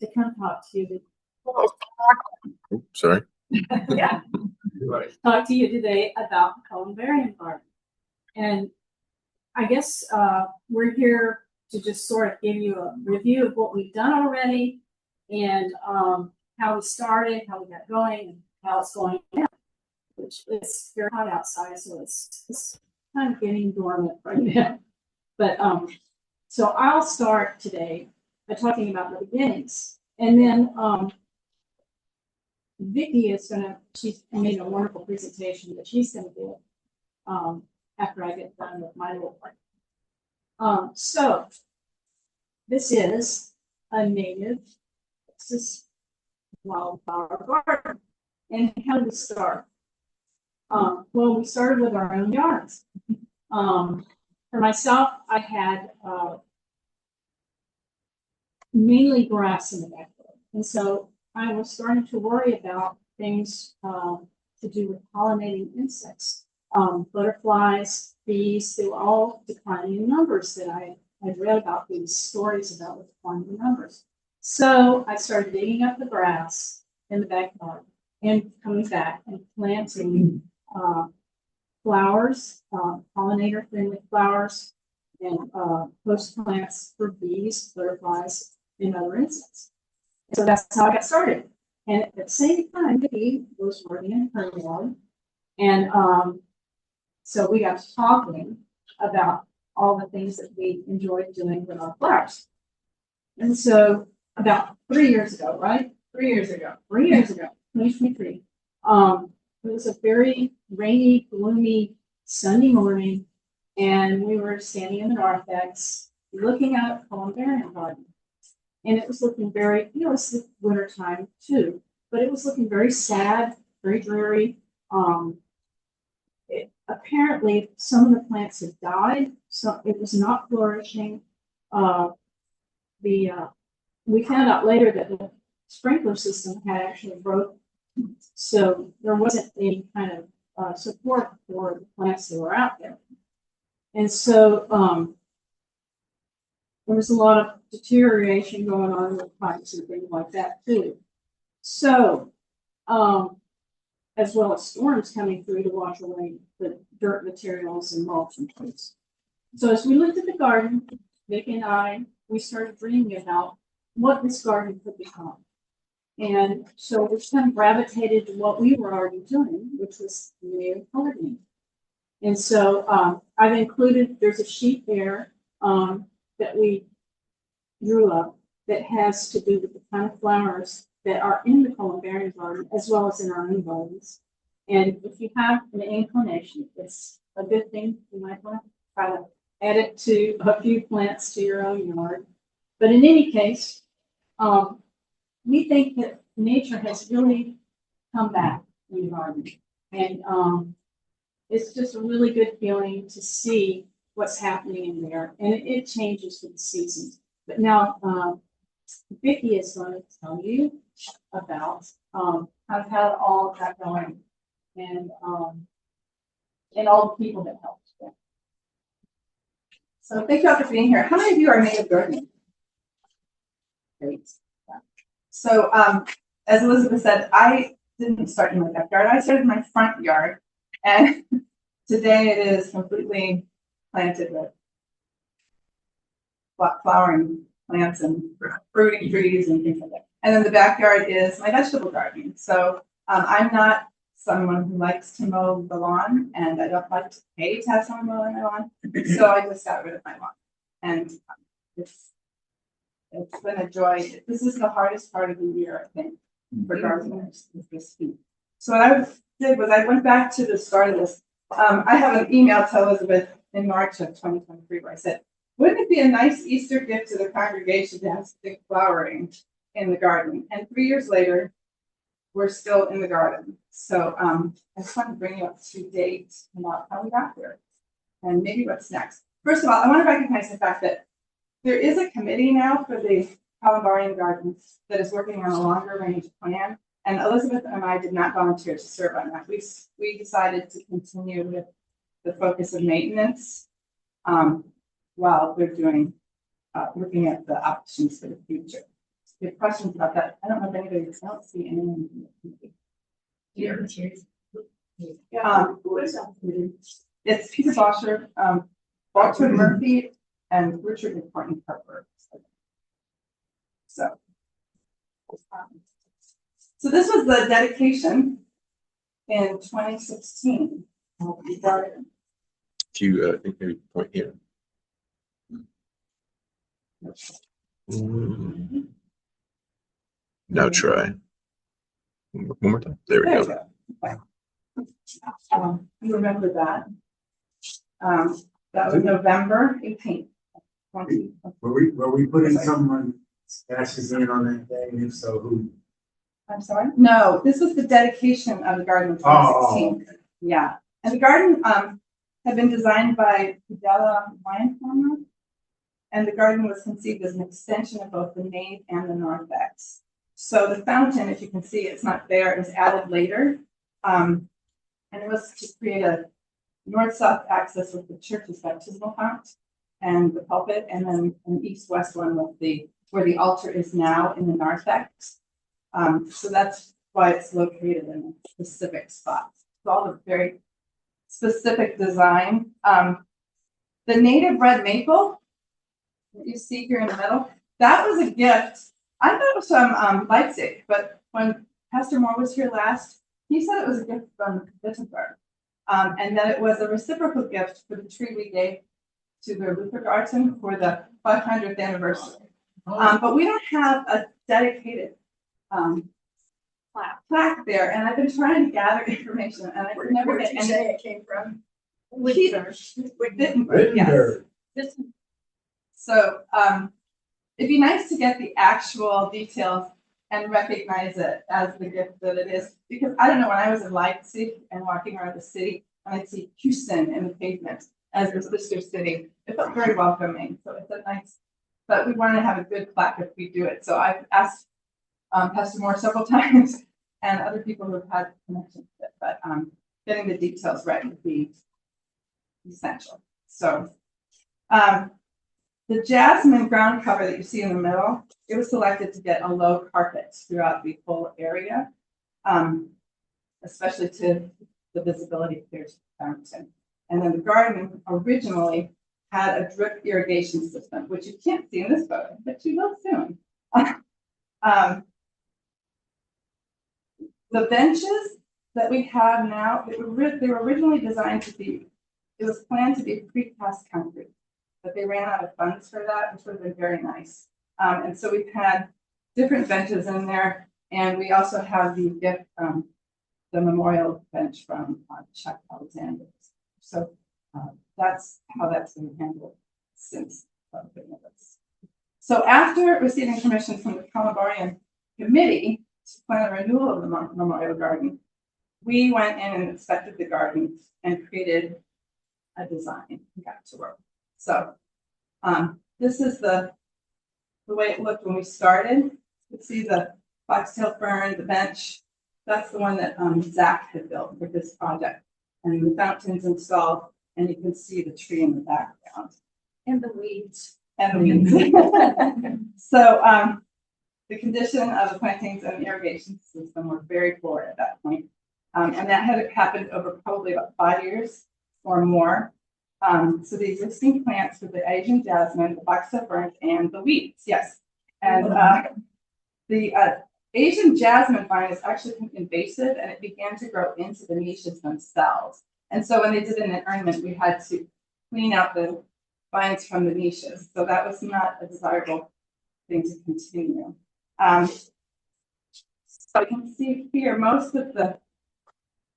to come talk to you. Sorry. Yeah. Talk to you today about the Columbarium Garden. And I guess we're here to just sort of give you a review of what we've done already and how we started, how we got going, and how it's going now, which is very hot outside, so it's kind of getting dormant right now. But so I'll start today by talking about the beginnings. And then Vicki is she's made a wonderful presentation that she's gonna do after I get done with my little part. So this is a native Texas wildflower garden. And how did we start? Well, we started with our own yards. For myself, I had mainly grass in the backyard. And so I was starting to worry about things to do with pollinating insects. Butterflies, bees, they were all declining in numbers that I'd read about these stories about with declining numbers. So I started digging up the grass in the backyard and coming back and planting flowers, pollinator-friendly flowers, and host plants for bees, butterflies, and other insects. So that's how I got started. And at the same time, Vicki was working in her yard, and so we got talking about all the things that we enjoyed doing with our flowers. And so about 3 years ago, right? 3 years ago, 2023. It was a very rainy, gloomy, Sunday morning, and we were standing in the narthex looking at Columbarium Garden. And it was looking very, it's the winter time too, but it was looking very sad, very dreary. Apparently, some of the plants had died, so it was not flourishing. We found out later that the sprinkler system had actually broken, so there wasn't any kind of support for the plants that were out there. And so there was a lot of deterioration going on with pipes and things like that too. So, as well as storms coming through to wash away the dirt materials and mulch and things. So as we looked at the garden, Vicki and I, we started dreaming about what this garden could become. And so we kind of gravitated to what we were already doing, which was native gardening. And so I've included, there's a sheet there that we drew up that has to do with the kind of flowers that are in the Columbarium garden as well as in our own gardens. And if you have an inclination, it's a good thing. You might want to try to add it to a few plants to your own yard. But in any case, we think that nature has really come back in the garden. And it's just a really good feeling to see what's happening in there. And it changes with the seasons. But now, Vicki is going to tell you about how it all got going and all the people that helped. So thank you all for being here. How many of you are native gardening? Great. So as Elizabeth said, I didn't start in my backyard. I started in my front yard, and today it is completely planted with flowering plants and fruiting trees and things like that. And then the backyard is my vegetable gardening. So I'm not someone who likes to mow the lawn, and I don't like to pay to have someone mowing my lawn. So I just got rid of my lawn. And it's been a joy. This is the hardest part of the year, I think, for gardeners, is this heat. So what I did was I went back to the start of this. I have an email to Elizabeth in March of 2023 where I said, wouldn't it be a nice Easter gift to the congregation to have stick flowering in the garden? And 3 years later, we're still in the garden. So I just want to bring you up to date about how we got there and maybe what's next. First of all, I want to recognize the fact that there is a committee now for the Columbarium Garden that is working on a longer range plan. And Elizabeth and I did not volunteer to serve on that. We decided to continue with the focus of maintenance while we're doing looking at the options for the future. have questions about that. I don't know if anybody else see anyone. Yeah. Who is that? It's Peter Bosher, Walter Murphy, and Richard and Courtney Harper. So this was the dedication in 2016 of the garden. Do you think maybe point here? Now try. One more time. There we There you go. go. Okay. You remember that? That was November 18th. Were we putting someone ashes in on that day? And if so, who? I'm sorry? No, this was the dedication of the garden in 2016. Oh. Yeah, and the garden had been designed by Fidela Wine Farmer, and the garden was conceived as an extension of both the nave and the narthex. So the fountain, if you can see, it's not there, it was added later. And it was to create a north-south access with the church's baptismal font and the pulpit, and then an east-west one with where the altar is now in the narthex. So that's why it's located in a specific spot. It's all a very specific design. The native red maple that you see here in the middle, that was a gift. I thought it was from Leipzig, but when Pastor Moore was here last, he said it was a gift from Wittenberg. And that it was a reciprocal gift for the tree we gave to the Luther Garden for the 500th anniversary. But we don't have a dedicated plaque there, and I've been trying to gather information, and I could never get any. It came from Wittenberg, yes. Wittenberg. So it'd be nice to get the actual details and recognize it as the gift that it is, because I don't know, when I was in Leipzig and walking around the city, and I'd see Houston in the pavement as the sister city, it felt very welcoming. So it's a nice, but we want to have a good plaque if we do it. So I've asked Pastor Moore several times and other people who have had connections with it, but getting the details right would be essential. So the jasmine ground cover that you see in the middle, it was selected to get a low carpet throughout the whole area, especially to the visibility clear to the fountain. And then the garden originally had a drip irrigation system, which you can't see in this photo, but you will soon. The benches that we have now, they were originally designed to be, it was planned to be precast concrete, but they ran out of funds for that, which would have been very nice. And so we've had different benches in there, and we also have the gift, the memorial bench from Chuck Alexander. So that's how that's been handled since. So after receiving permission from the Columbarium committee to plan a renewal of the memorial garden, we went in and inspected the garden and created a design and got to work. So this is the way it looked when we started. You can see the foxtail fern, the bench. That's the one that Zach had built for this project. And the fountain's installed, and you can see the tree in the background. And the weeds. And the weeds. So the condition of the plantings and the irrigation system were very poor at that point. And that had happened over probably about 5 years or more. So the existing plants were the Asian jasmine, the foxtail fern, and the weeds, yes. And the Asian jasmine vine is actually invasive, and it began to grow into the niches themselves. And so when they did an ornament, we had to clean out the vines from the niches. So that was not a desirable thing to continue. So you can see here, most of the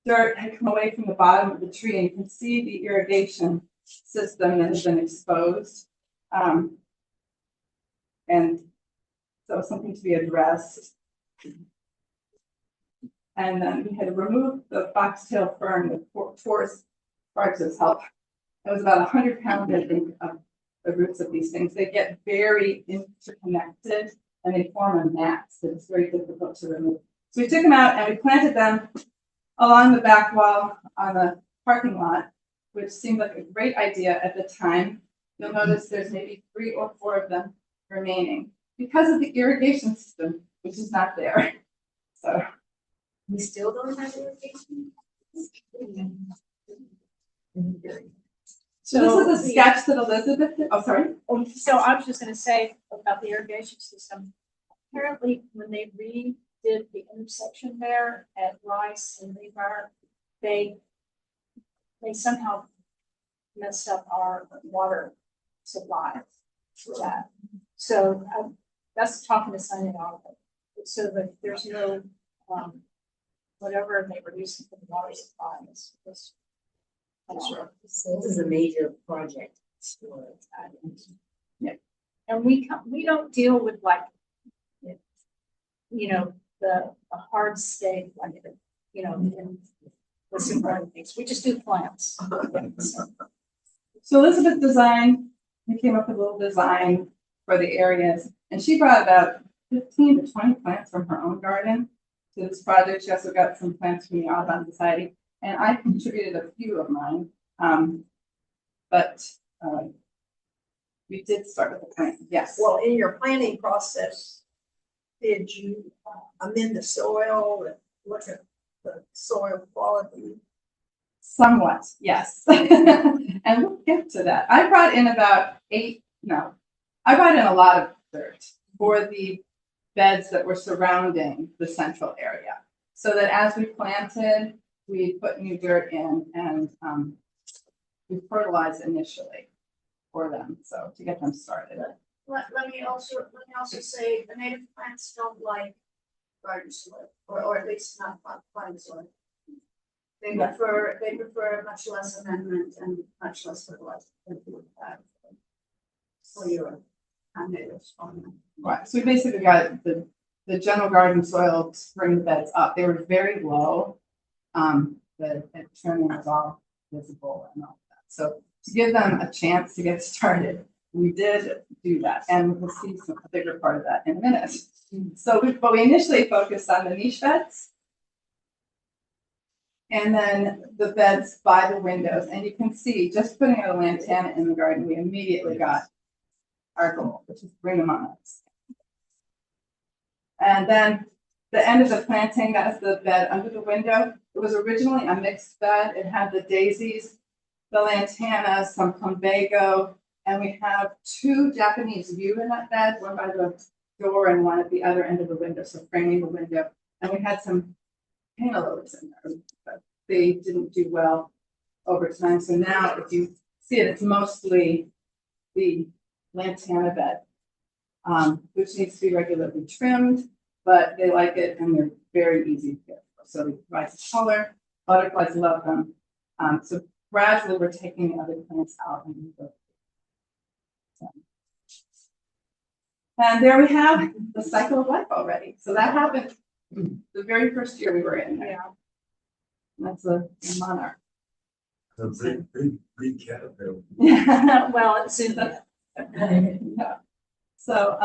dirt had come away from the bottom of the tree, and you can see the irrigation system that has been exposed. And so something to be addressed. And then we had removed the foxtail fern with Forest Sparks' help. It was about 100 pounds, I think, of the roots of these things. They get very interconnected and they form a mat, so it's very difficult to remove. So we took them out and we planted them along the back wall on the parking lot, which seemed like a great idea at the time. You'll notice there's maybe 3 or 4 of them remaining. because of the irrigation system, which is not there. So We still don't have irrigation? so this is a sketch that Elizabeth did. Oh, sorry. So I was just gonna say about the irrigation system. Apparently, when they redid the intersection there at Rice and Rebar, they somehow messed up our water supply for that. So that's talking to Sunny about it. So that there's no, whatever they were using for the water supply is. So this is a major project. And we don't deal with like, the hard state, like, in the super things. We just do plants. So Elizabeth designed, we came up with a little design for the areas, and she brought about 15 to 20 plants from her own garden to this project. She also got some plants from the Audubon Society, and I contributed a few of mine. But we did start with the plant, yes. Well, in your planning process, did you amend the soil and look at the soil quality? Somewhat, yes. And we'll get to that. I brought in I brought in a lot of dirt for the beds that were surrounding the central area. So that as we planted, we put new dirt in and we fertilized initially for them, so to get them started. Let me also say the native plants don't like garden soil, or at least not farm soil. They Yeah. prefer much less amendment and much less fertilizer than you would have for your natives farm. Right, so we basically got the general garden soil to bring the beds up. They were very low. The trimming was all visible and all that. So to give them a chance to get started, we did do that, and we'll see a bigger part of that in a minute. So, but we initially focused on the niche beds, and then the beds by the windows. And you can see, just putting out a lantana in the garden, we immediately got our goal, which is bring them on. And then the end of the planting, that's the bed under the window. It was originally a mixed bed. It had the daisies, the lantana, some plumbago, and we have 2 Japanese yew in that bed, one by the door and one at the other end of the window, so framing the window. And we had some cantaloupes in there, but they didn't do well over time. So now if you see it, it's mostly the lantana bed, which needs to be regularly trimmed, but they like it and they're very easy to care for. So they provide color, butterflies love them. So gradually we're taking the other plants out and there we have the cycle of life already. So that happened the very first year we were in there. Yeah. That's a monarch. A big caterpillar. Well, it's in the. Yeah. So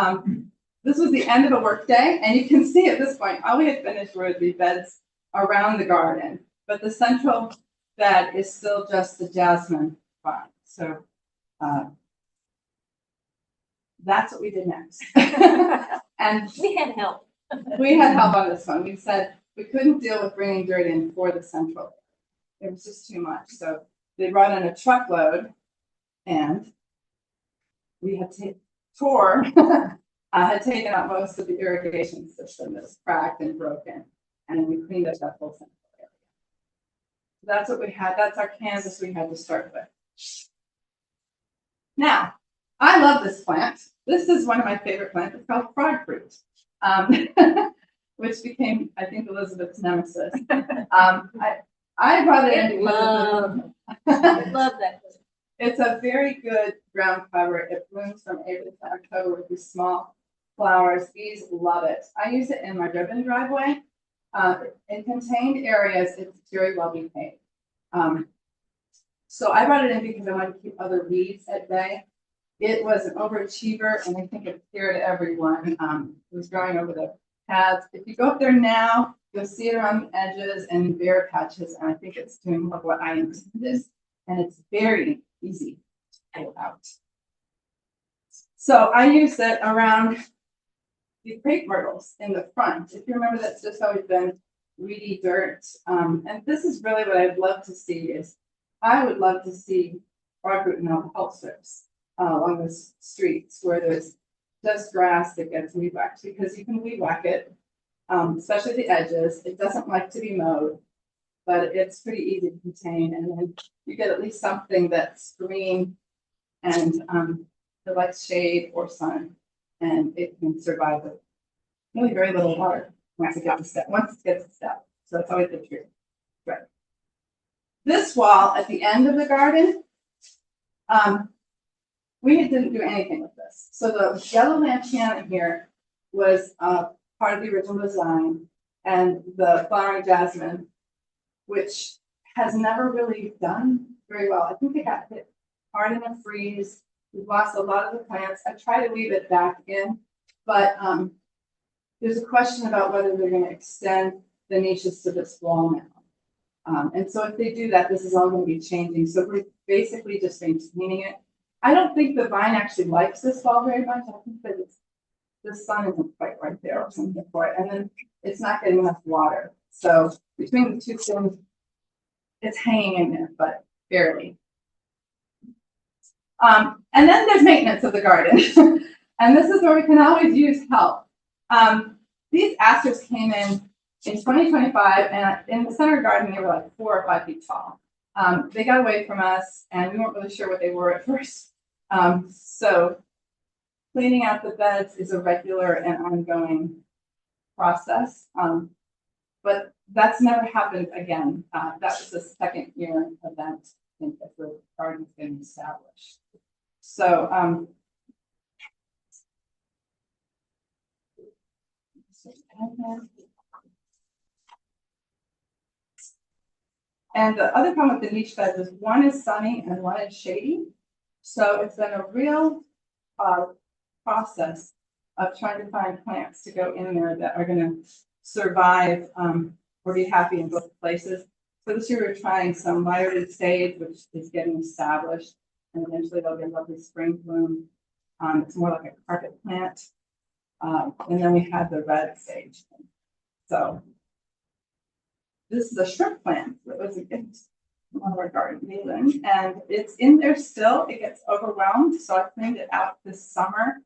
this was the end of a work day, and you can see at this point, all we had finished were the beds around the garden, but the central bed is still just the jasmine vine. So that's what we did next. And We had help. we had help on this one. We said we couldn't deal with bringing dirt in for the central. It was just too much. So they brought in a truckload, and we had Tor had taken out most of the irrigation system that was cracked and broken, and we cleaned up that whole central area. So that's what we had. That's our canvas we had to start with. Now, I love this plant. This is one of my favorite plants. It's called frog fruit, which became, I think, Elizabeth's nemesis. I brought it in because I love that. it's a very good ground cover. It blooms from April to October with these small flowers. Bees love it. I use it in my ribbon driveway. In contained areas, it's very well behaved. So I brought it in because I wanted to keep other weeds at bay. It was an overachiever, and I think it scared everyone. It was growing over the paths. If you go up there now, you'll see it around the edges and bare patches, and I think it's doing what I intended. And it's very easy to pull out. So I use it around the crepe myrtles in the front. If you remember, that's just always been weedy dirt. And this is really what I'd love to see is, I would love to see broadroot and alcohol strips along the streets where there's just grass that gets weed whacked, because you can weed whack it, especially the edges. It doesn't like to be mowed, but it's pretty easy to contain, and then you get at least something that's green and it likes shade or sun, and it can survive with really very little water once it gets a step. So it's always the truth. Right. This wall at the end of the garden, we didn't do anything with this. So the yellow lantana here was part of the original design, and the flowering jasmine, which has never really done very well. I think it got hit hard in a freeze. We've lost a lot of the plants. I try to weave it back in, but there's a question about whether they're going to extend the niches to this wall now. And so if they do that, this is all going to be changing. So we're basically just maintaining it. I don't think the vine actually likes this wall very much. I think that the sun isn't quite right there or something for it. And then it's not getting enough water. So between the two things, it's hanging in there, but barely. And then there's maintenance of the garden. And this is where we can always use help. These asters came in 2025, and in the center garden, they were like 4 or 5 feet tall. They got away from us, and we weren't really sure what they were at first. So cleaning out the beds is a regular and ongoing process. But that's never happened again. That was the second year event in the garden's been established. So and the other problem with the niche beds is one is sunny and one is shady. So it's been a real process of trying to find plants to go in there that are going to survive or be happy in both places. So this year we're trying some violet sage, which is getting established, and eventually they'll get a lovely spring bloom. It's more like a carpet plant. And then we have the red sage. So this is a shrimp plant that was a gift from one of our garden Leland, and it's in there still. It gets overwhelmed, so I cleaned it out this summer,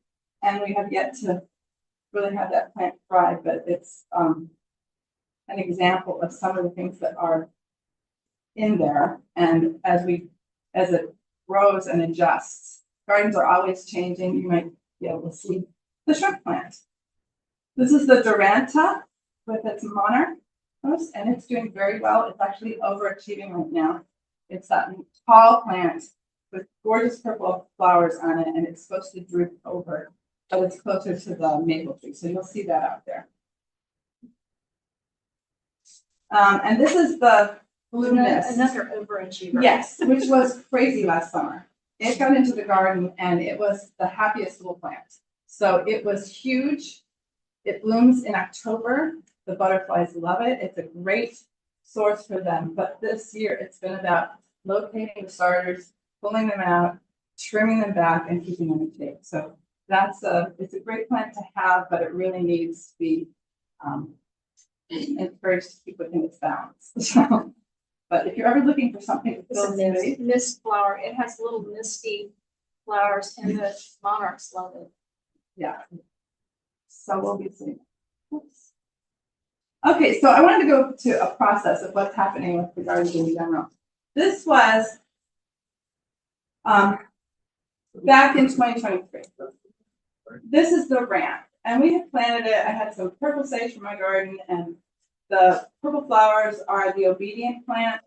and we have yet to really have that plant thrive. But it's an example of some of the things that are in there, and as it grows and adjusts, gardens are always changing. You might be able to see the shrimp plant. This is the Duranta with its monarch post, and it's doing very well. It's actually overachieving right now. It's that tall plant with gorgeous purple flowers on it, and it's supposed to droop over, but it's closer to the maple tree, so you'll see that out there. And this is the blue mist. Another overachiever. Yes, which was crazy last summer. It got into the garden, and it was the happiest little plant. So it was huge. It blooms in October. The butterflies love it. It's a great source for them. But this year it's been about locating the starters, pulling them out, trimming them back, and keeping them in shape. So it's a great plant to have, but it really needs to be encouraged to keep within its bounds. But if you're ever looking for something to fill It's space, a mist flower. It has little misty flowers, and the monarchs love it. yeah. So we'll be seeing. Oops. Okay, so I wanted to go to a process of what's happening with the gardens in general. This was back in 2023. This is the ramp, and we had planted it. I had some purple sage from my garden, and the purple flowers are the obedient plant.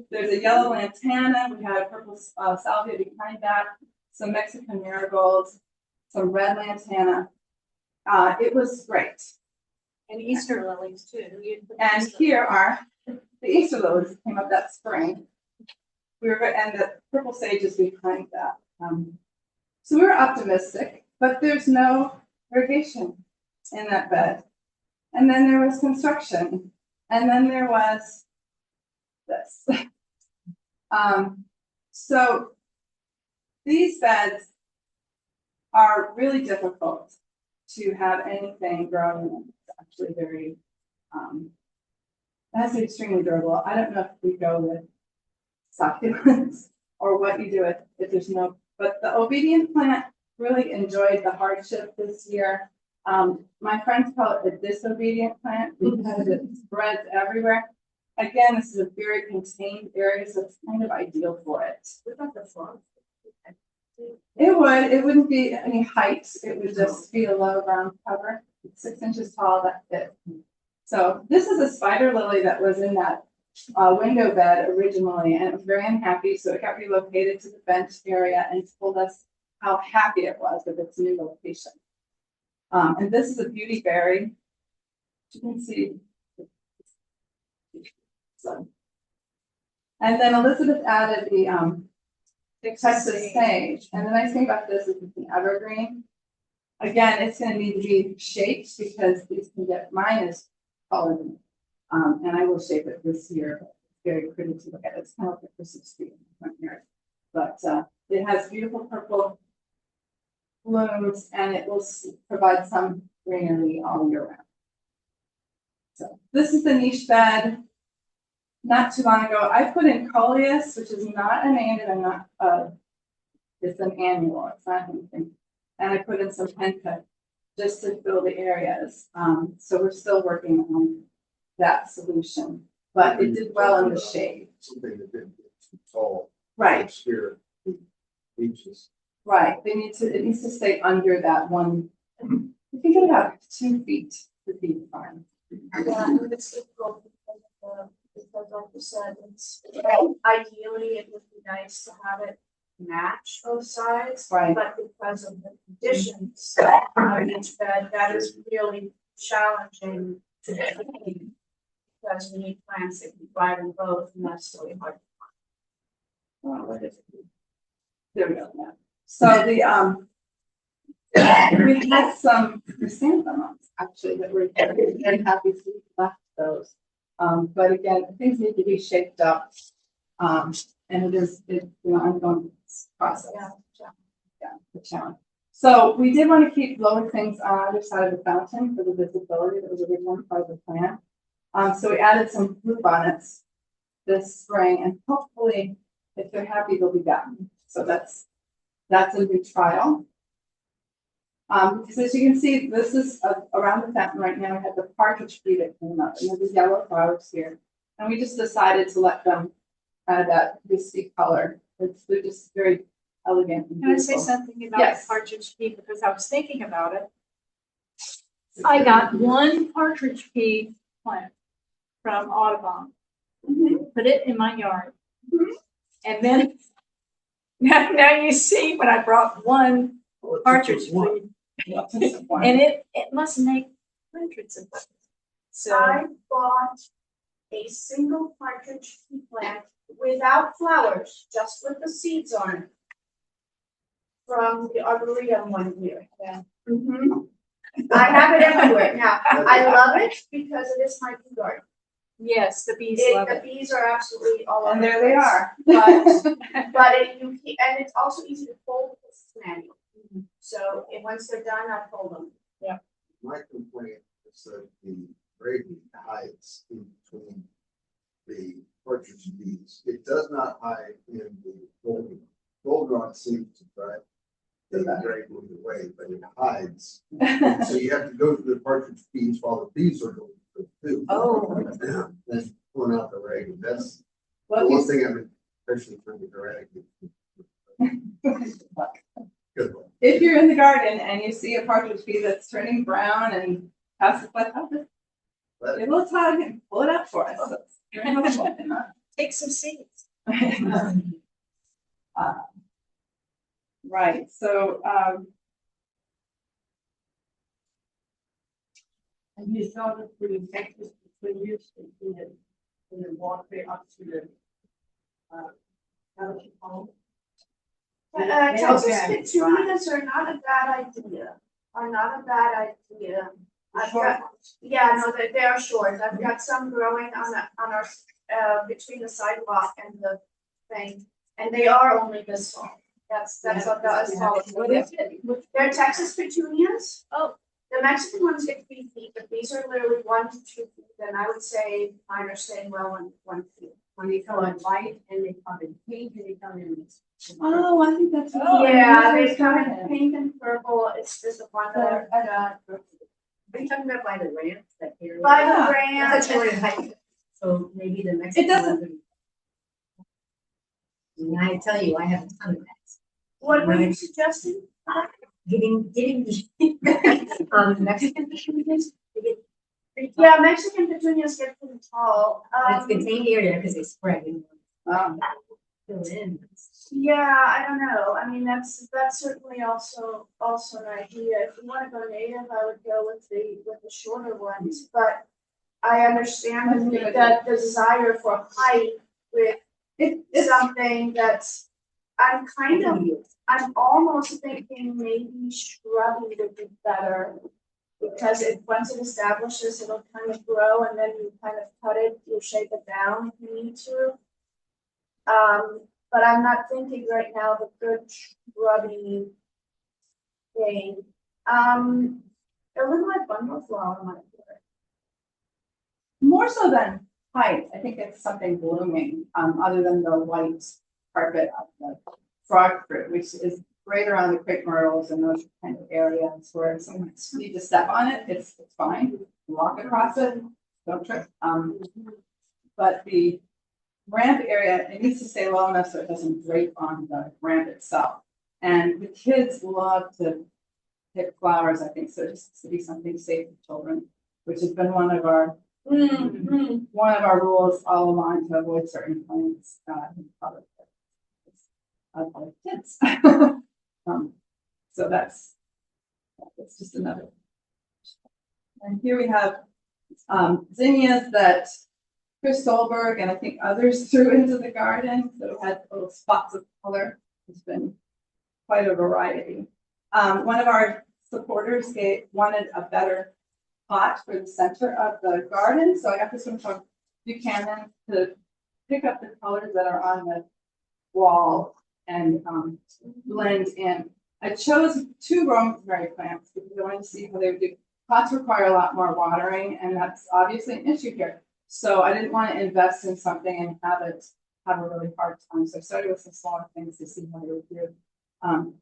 There's a yellow lantana. We had a purple salvia behind that, some Mexican marigolds, some red lantana. It was great. And Easter lilies too. And here are the Easter lilies that came up that spring. And the purple sage is behind that. So we were optimistic, but there's no irrigation in that bed. And then there was construction, and then there was this. So these beds are really difficult to have anything growing. It's actually very, that's extremely durable. I don't know if we go with succulents or what you do if there's no, but the obedient plant really enjoyed the hardship this year. My friends call it a disobedient plant because it spreads everywhere. Again, this is a very contained area, so it's kind of ideal for it. What about the front? It wouldn't be any height, it would just be a low ground cover, it's 6 inches tall, that's it. So this is a spider lily that was in that window bed originally, and it was very unhappy, so it got relocated to the bench area and told us how happy it was with its new location. And this is a beauty berry. You can see. So. And then Elizabeth added the Texas sage, and the nice thing about this is it's an evergreen. Again, it's going to need to be shaped because these can get, mine is colored, and I will shape it this year. It's very pretty to look at. It's kind of like a Christmas tree in the front yard, but it has beautiful purple blooms, and it will provide some greenery all year round. So this is the niche bed. Not too long ago, I put in coleus, which is not an annual, and not it's an annual. It's not anything. And I put in some pencut just to fill the areas. So we're still working on that solution, but it did well in the shade. Something that didn't get too tall. Right, Spirit. Beaches. right. It needs to stay under that one. You can get about 2 feet to be fine. Yeah, and it's difficult because like you said, it's ideally it would be nice to have it match both sides. Right. But because of the conditions of each bed, that is really challenging to do. Because we need plants that can thrive in both, and that's really hard. Well, what is it? There we go. Yeah. So the we had some chrysanthemums actually that we're very happy to left those. But again, things need to be shaped up. And it's ongoing process. Yeah, the challenge. So we did want to keep lower things on either side of the fountain for the visibility that was originally part of the plan. So we added some blue bonnets this spring, and hopefully, if they're happy, they'll be back. So that's a new trial. So as you can see, this is around the fountain right now. We have the partridge tree that came up, and there's yellow flowers here. And we just decided to let them add that wispy color. They're just very elegant. And Can I say beautiful. something about Yes. the partridge pea, because I was thinking about it. I got one partridge pea plant from Audubon, put it in my yard. And then, now you see when I brought one partridge pea, and it must make hundreds of them. So, I bought a single partridge pea plant without flowers, just with the seeds on it. From the Arboretum one year. Yeah. I have it everywhere now. I love it because it is my bee garden. yes, the bees love The it. bees are absolutely all over. And there the they place. are. But and it's also easy to fold with this manual. So once they're done, I fold them. My complaint is that the grading hides in between the partridge bees. It does not hide in the golden. Goldenrod seems to try to drag moved away, but it hides. So you have to go through the partridge bees while the bees are going through too. Oh. Then pulling out the rag. That's the Well, one thing I'm especially trying to eradicate. Good one. if you're in the garden and you see a partridge pea that's turning brown and has the flat top, But give a little tug and pull it up for us. It's very helpful. Take some seeds. Right, so, And you saw that for the Texas years, in the walkway up to the, township home. Texas petunias are not a bad idea. I've got, yeah, no, they are short. I've got some growing on our, between the sidewalk and the thing. And they are only this tall. That's what as tall as What is it? They're Texas petunias. Oh. The Mexican ones get 3 feet, but these are literally 1 to 2 feet, and I would say mine are staying well on 1 feet. When they come in white and they come in pink and they come in. Oh, I think that's. Yeah, they come in pink and purple, it's just a one that Are you talking about by the ramp, that area? by Yeah. the brand. That's actually a height. So maybe the Mexican. doesn't- ones are- And I tell you, I have a ton of that. What were you suggesting? Getting the Mexican petunias, they get pretty tall. Yeah, Mexican petunias get pretty tall. It's contained area because they spread. Fill in. Yeah, I don't know. I mean, that's certainly also an idea. If you want to go native, I would go with the shorter ones, but I understand that the desire for height with It's something that's, I'm almost thinking maybe shrubby would be better. Because once it establishes, it'll kind of grow and then you kind of cut it, you shape it down if you need to. But I'm not thinking right now of a good shrubby thing. It looked like bundle flower might work. more so than height. I think it's something blooming, other than the white carpet of the frog fruit, which is right around the crepe myrtles and those kind of areas where someone need to step on it, it's fine. Walk across it, don't trip. But the ramp area, it needs to stay low enough so it doesn't drape on the ramp itself. And the kids love to pick flowers, I think, so it just has to be something safe for children, which has been one of our rules all along to avoid certain plants in public kids. So that's just another. And here we have zinnias that Chris Solberg and I think others threw into the garden. So it had little spots of color. It's been quite a variety. One of our supporters wanted a better pot for the center of the garden. So I got this one from Buchanan to pick up the colors that are on the wall and blend in. I chose 2 rosemary plants because I wanted to see how they would do. Pots require a lot more watering, and that's obviously an issue here. So I didn't want to invest in something and have a really hard time. So I started with some smaller things to see how they would do.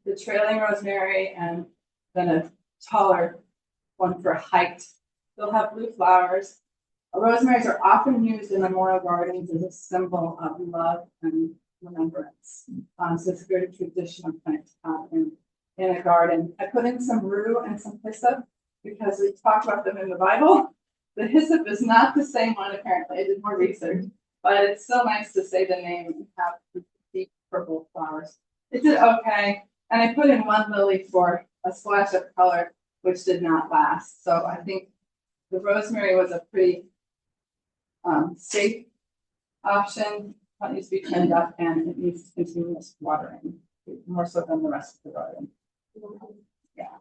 The trailing rosemary and then a taller one for height. They'll have blue flowers. Rosemarys are often used in memorial gardens as a symbol of love and remembrance. So it's a good traditional plant to have in a garden. I put in some rue and some hyssop because we talk about them in the Bible. The hyssop is not the same one, apparently. I did more research, but it's still nice to say the name and have the deep purple flowers. It did okay. And I put in 1 lily for a splash of color, which did not last. So I think the rosemary was a pretty safe option. It needs to be trimmed up and it needs continuous watering, more so than the rest of the garden. Yeah.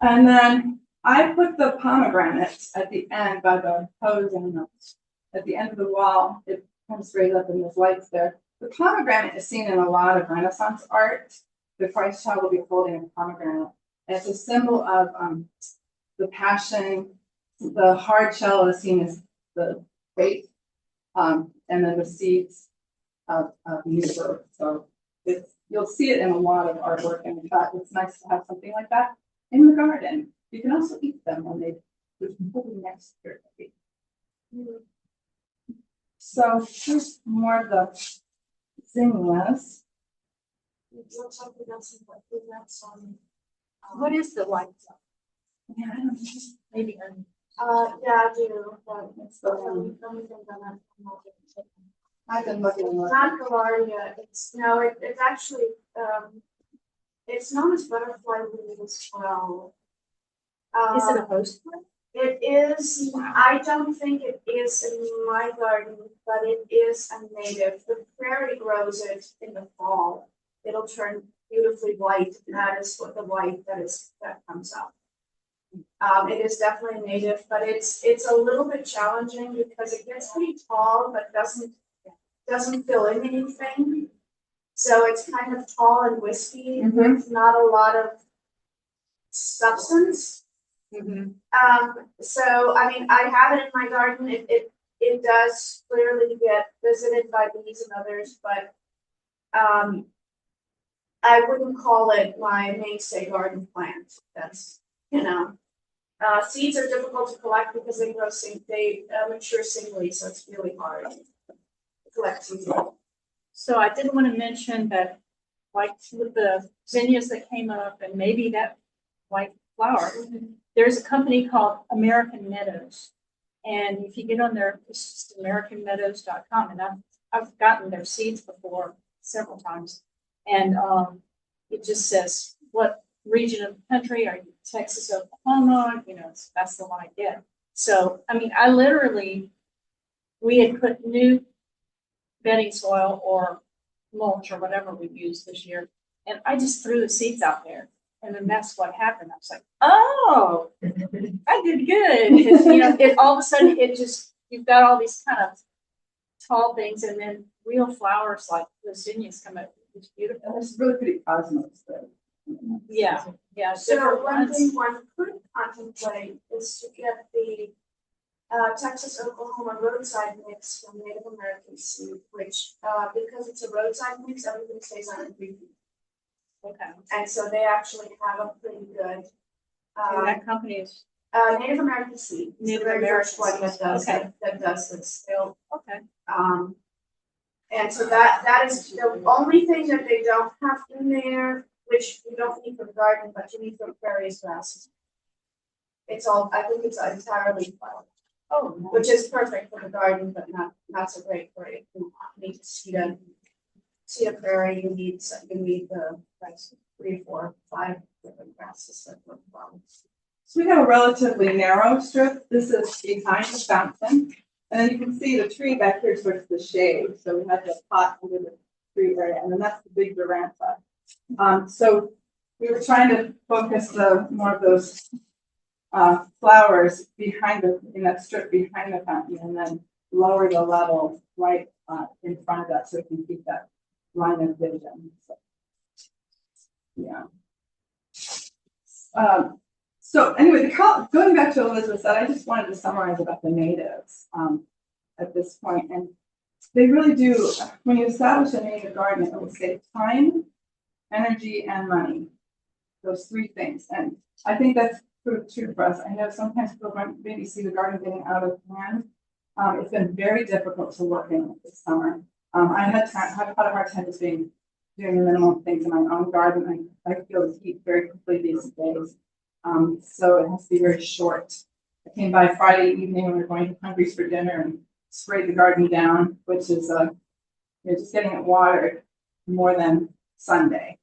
And then I put the pomegranates at the end by the hose and at the end of the wall. It comes straight up and there's lights there. The pomegranate is seen in a lot of Renaissance art. The Christ child will be holding a pomegranate. And it's a symbol of the passion. The hard shell is seen as the faith, and then the seeds of new birth. So you'll see it in a lot of artwork, and in fact, it's nice to have something like that in the garden. You can also eat them when they're completely next to your baby. So here's more of the zinnias. What is the white stuff? Yeah, I don't know. Maybe Yeah, I do, but It's the one. I've been looking at not Columbarium, it's actually, it's known as butterfly weed as well. is it a host plant? It is, I don't think it is in my garden, but it is a native. The prairie grows it in the fall. It'll turn beautifully white, and that is what the white that comes out. It is definitely native, but it's a little bit challenging because it gets pretty tall, but doesn't fill in anything. So it's kind of tall and wispy Mhm. with not a lot of substance. So, I mean, I have it in my garden, it does clearly get visited by bees and others, but, I wouldn't call it my mainstay garden plant, that's, you know. Seeds are difficult to collect because they mature singly, so it's really hard to collect seeds. So I did want to mention that, like with the zinnias that came up and maybe that white flower, there's a company called American Meadows. And if you get on their, it's just americanmeadows.com, and I've gotten their seeds before several times. And it just says, what region of the country are you? Texas, Oklahoma, you know, that's the one I get. So, I mean, I literally, we had put new bedding soil or mulch or whatever we used this year, and I just threw the seeds out there. And then that's what happened. I was like, oh, I did good. Because, you know, it all of a sudden, it just, you've got all these kind of tall things and then real flowers like the zinnias come up. It's beautiful. And it's really pretty cosmos though. Yeah, yeah. So different one ones. thing one could contemplate is to get the Texas Oklahoma roadside mix from Native American seed, which because it's a roadside mix, everything stays on a green. Okay. And so they actually have a pretty good And that company is, Native American seed. It's the Native very first American one that does seed. Okay. that does this. They'll okay. And so that is the only thing that they don't have in there, which you don't need for the garden, but you need for prairies grasses. It's all, I think it's entirely wild, Oh, which is perfect for the garden, but not so great for it. You need to see a prairie, you need the like 3, 4, 5 different grasses that work well. So we have a relatively narrow strip. This is behind the fountain. And then you can see the tree back here towards the shade. So we have the pot under the tree area, and then that's the big veranda. So we were trying to focus more of those flowers in that strip behind the fountain, and then lower the level right in front of that, so we can keep that line of vision. So, yeah. So anyway, going back to Elizabeth said, I just wanted to summarize about the natives at this point. And they really do, when you establish a native garden, it will save time, energy, and money. Those 3 things. And I think that's proved true for us. I know sometimes people might maybe see the garden getting out of hand. It's been very difficult to work in this summer. I've had a hard time just doing the minimum things in my own garden. I feel the heat very quickly these days. So it has to be very short. I came by Friday evening when we were going to Hungry's for dinner and sprayed the garden down, which is you're just getting it watered more than Sunday.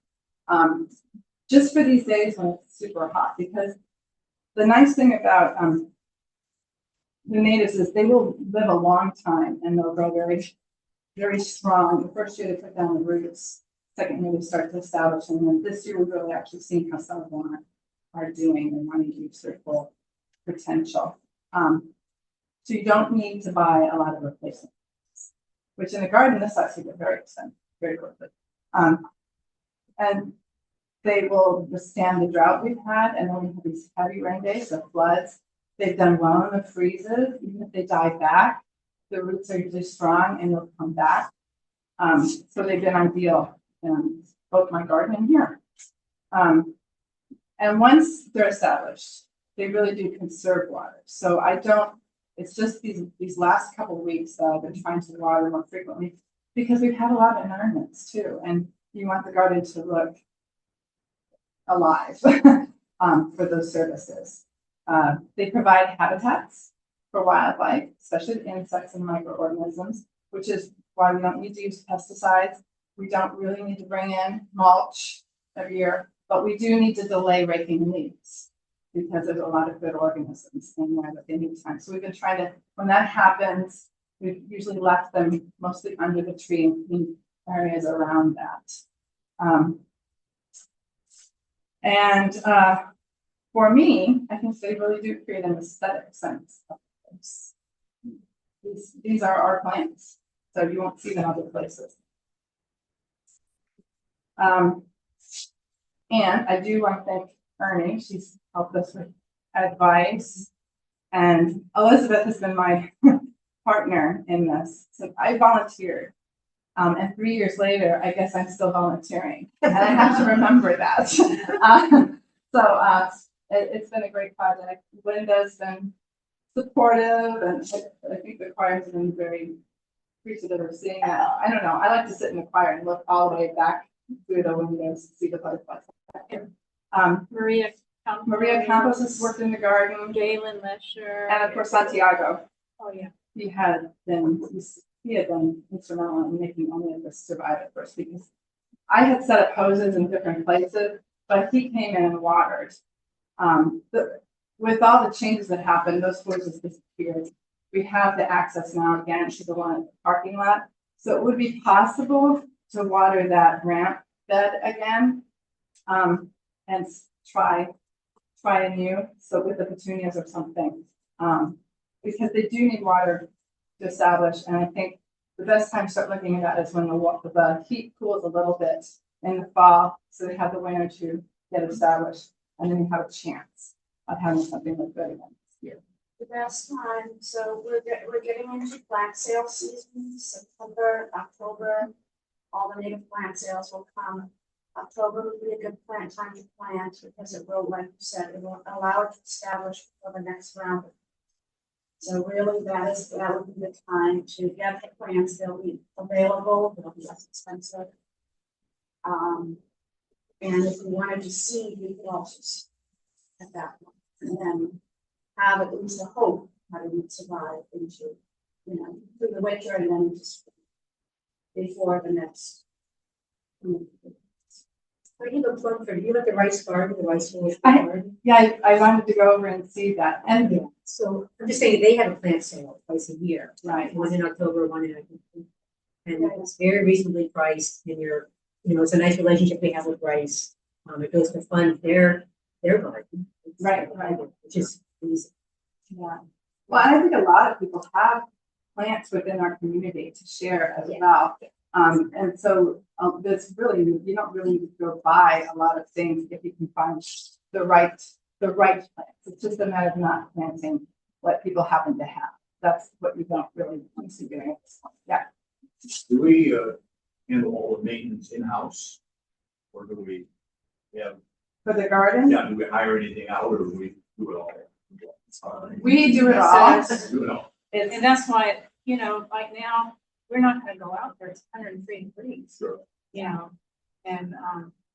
Just for these days when it's super hot, because the nice thing about the natives is they will live a long time and they'll grow very, very strong. The first year they put down the roots, second year they start to establish, and then this year we've really actually seen how some of them are doing and wanting to reach their full potential. So you don't need to buy a lot of replacements, which in the garden, this actually get very expensive very quickly. And they will withstand the drought we've had, and then we have these heavy rain days, the floods. They've done well in the freezes. Even if they die back, the roots are usually strong and they'll come back. So they've been ideal in both my garden and here. And once they're established, they really do conserve water. So it's just these last couple of weeks that I've been trying to water more frequently because we've had a lot of environments too. And you want the garden to look alive for those services. They provide habitats for wildlife, especially the insects and microorganisms, which is why we don't need to use pesticides. We don't really need to bring in mulch every year, but we do need to delay raking leaves because there's a lot of good organisms in there that they need time. So we've been trying to, when that happens, we've usually left them mostly under the tree and clean areas around that. For me, I think they really do create an aesthetic sense of this. These are our plants, so you won't see them other places. And I do want to thank Ernie, she's helped us with advice. And Elizabeth has been my partner in this, so I volunteered. And 3 years later, I guess I'm still volunteering, and I have to remember that. It's been a great project. Linda's been supportive, and I think the choir's been very appreciative of seeing that. I don't know, I like to sit in the choir and look all the way back through the windows to see the butterflies. Maria Campos has worked in the garden, Galen Lesher. and of course Santiago. Oh, yeah. He had been instrumental in making any of this survive at first, because I had set up hoses in different places, but he came in and watered. With all the changes that happened, those hoses disappeared. We have the access now again to the one at the parking lot, so it would be possible to water that ramp bed again, and try anew. So with the petunias or something, because they do need water to establish, and I think the best time to start looking at that is when the heat cools a little bit in the fall, so they have the winter to get established, and then you have a chance of having something look good again this year. The best time, so we're getting into plant sale season, September, October, all the native plant sales will come. October would be a good time to plant, because it will, like you said, it will allow it to establish for the next round. So really, that would be the time to get the plants. They'll be available, they'll be less expensive. And if we wanted to seed, we could also seed at that point, and then have at least a hope that it would survive into, through the winter and then into spring before the next. Are you the plug for, do you have the rice garden, the rice field I- garden? Yeah, I wanted to go over and see that, and Yeah, so I'm just saying, they have a plant sale twice a year. right, One in October, one in October. And it's very reasonably priced, and it's a nice relationship they have with rice. It goes to fund their garden. Right. Which is easy. yeah. Well, I think a lot of people have plants within our community to share as well. And so that's really, you don't really need to go buy a lot of things if you can find the right plants. It's just a matter of not planting what people happen to have. That's what you don't really want to be doing at this point. Yeah. Do we handle all the maintenance in-house? Or do we have, For the garden, do we hire anything out, or do we do it all? we do it all. Do it all. It's, And that's why, like now, we're not gonna go out there, it's 103 degrees, Sure. and,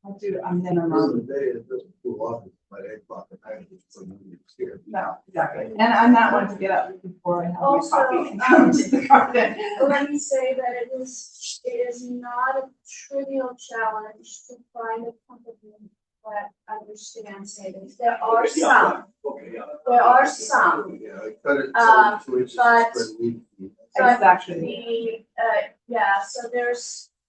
I do, I'm During minimum. the day, it doesn't cool off by 8 o'clock at night, it's like you're scared. No, exactly. And I'm not one to get up before I have my Also, coffee and come to the garden. Let me say that it is not a trivial challenge to find a company that understands savings. There are some, Okay, yeah. there are some. Yeah, I cut it Um, 2 inches but- spread wheat. Exactly. So